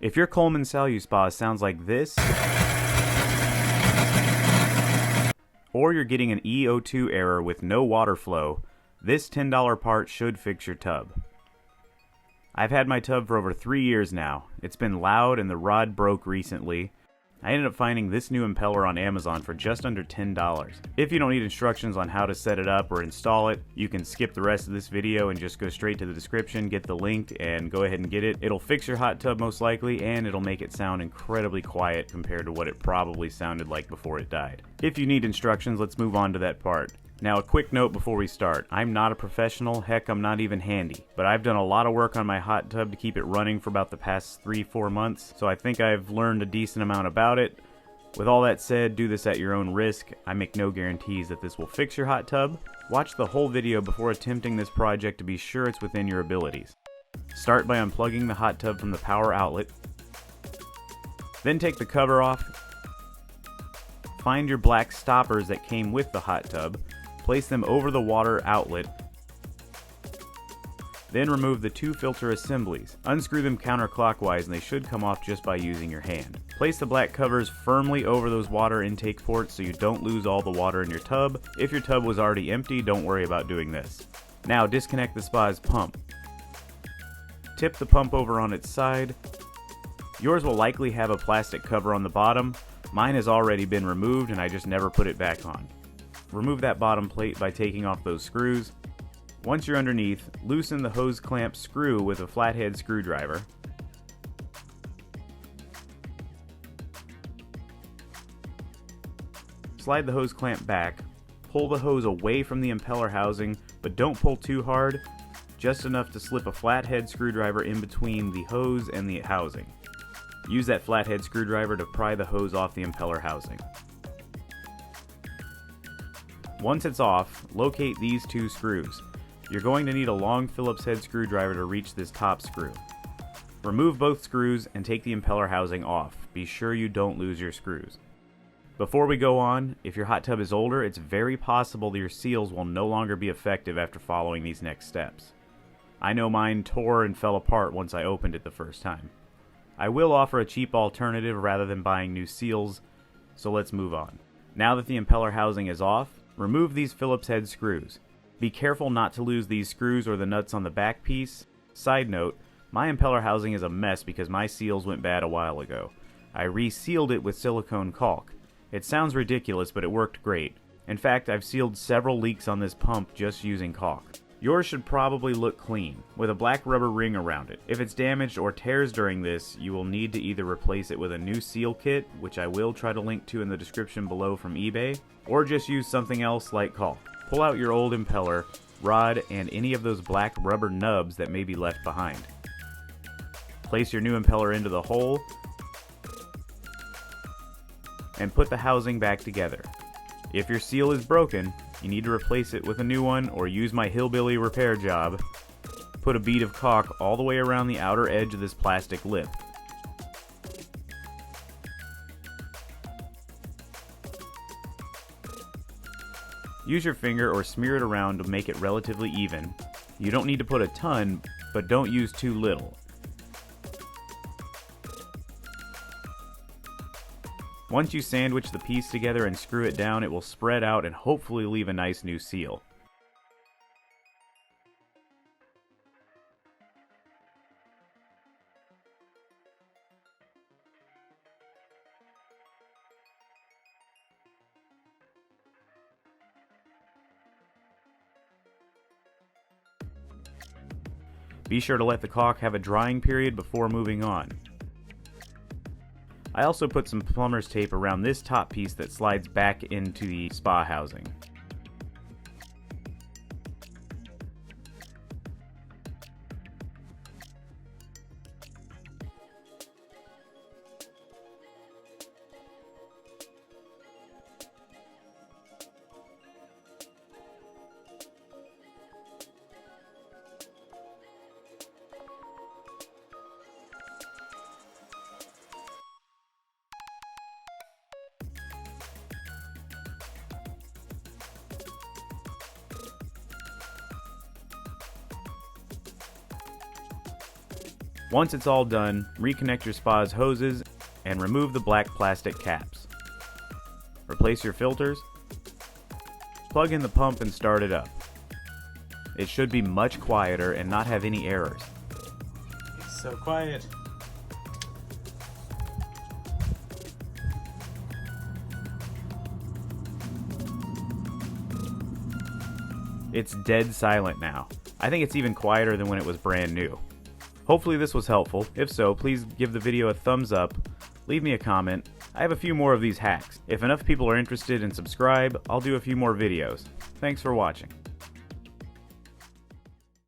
If your Coleman Saluspa sounds like this, or you're getting an E02 error with no water flow, this $10 part should fix your tub. I've had my tub for over 3 years now. It's been loud and the rod broke recently. I ended up finding this new impeller on Amazon for just under $10. If you don't need instructions on how to set it up or install it, you can skip the rest of this video and just go straight to the description, get the link, and go ahead and get it. It'll fix your hot tub most likely, and it'll make it sound incredibly quiet compared to what it probably sounded like before it died. If you need instructions, let's move on to that part. Now, a quick note before we start. I'm not a professional, heck, I'm not even handy, but I've done a lot of work on my hot tub to keep it running for about the past 3-4 months, so I think I've learned a decent amount about it. With all that said, do this at your own risk. I make no guarantees that this will fix your hot tub. Watch the whole video before attempting this project to be sure it's within your abilities. Start by unplugging the hot tub from the power outlet. Then take the cover off. Find your black stoppers that came with the hot tub. Place them over the water outlet. Then remove the 2 filter assemblies. Unscrew them counterclockwise and they should come off just by using your hand. Place the black covers firmly over those water intake ports so you don't lose all the water in your tub. If your tub was already empty, don't worry about doing this. Now disconnect the spa's pump. Tip the pump over on its side. Yours will likely have a plastic cover on the bottom. Mine has already been removed and I just never put it back on. Remove that bottom plate by taking off those screws. Once you're underneath, loosen the hose clamp screw with a flathead screwdriver. Slide the hose clamp back. Pull the hose away from the impeller housing, but don't pull too hard, just enough to slip a flathead screwdriver in between the hose and the housing. Use that flathead screwdriver to pry the hose off the impeller housing. Once it's off, locate these 2 screws. You're going to need a long Phillips head screwdriver to reach this top screw. Remove both screws and take the impeller housing off. Be sure you don't lose your screws. Before we go on, if your hot tub is older, it's very possible that your seals will no longer be effective after following these next steps. I know mine tore and fell apart once I opened it the first time. I will offer a cheap alternative rather than buying new seals, so let's move on. Now that the impeller housing is off, remove these Phillips head screws. Be careful not to lose these screws or the nuts on the back piece. Side note, my impeller housing is a mess because my seals went bad a while ago. I resealed it with silicone caulk. It sounds ridiculous, but it worked great. In fact, I've sealed several leaks on this pump just using caulk. Yours should probably look clean, with a black rubber ring around it. If it's damaged or tears during this, you will need to either replace it with a new seal kit, which I will try to link to in the description below from eBay, or just use something else like caulk. Pull out your old impeller, rod, and any of those black rubber nubs that may be left behind. Place your new impeller into the hole, and put the housing back together. If your seal is broken, you need to replace it with a new one or use my hillbilly repair job. Put a bead of caulk all the way around the outer edge of this plastic lip. Use your finger or smear it around to make it relatively even. You don't need to put a ton, but don't use too little. Once you sandwich the piece together and screw it down, it will spread out and hopefully leave a nice new seal. Be sure to let the caulk have a drying period before moving on. I also put some plumber's tape around this top piece that slides back into the spa housing. Once it's all done, reconnect your spa's hoses and remove the black plastic caps. Replace your filters. Plug in the pump and start it up. It should be much quieter and not have any errors. It's so quiet. It's dead silent now. I think it's even quieter than when it was brand new. Hopefully this was helpful. If so, please give the video a thumbs up, leave me a comment. I have a few more of these hacks. If enough people are interested and subscribe, I'll do a few more videos. Thanks for watching.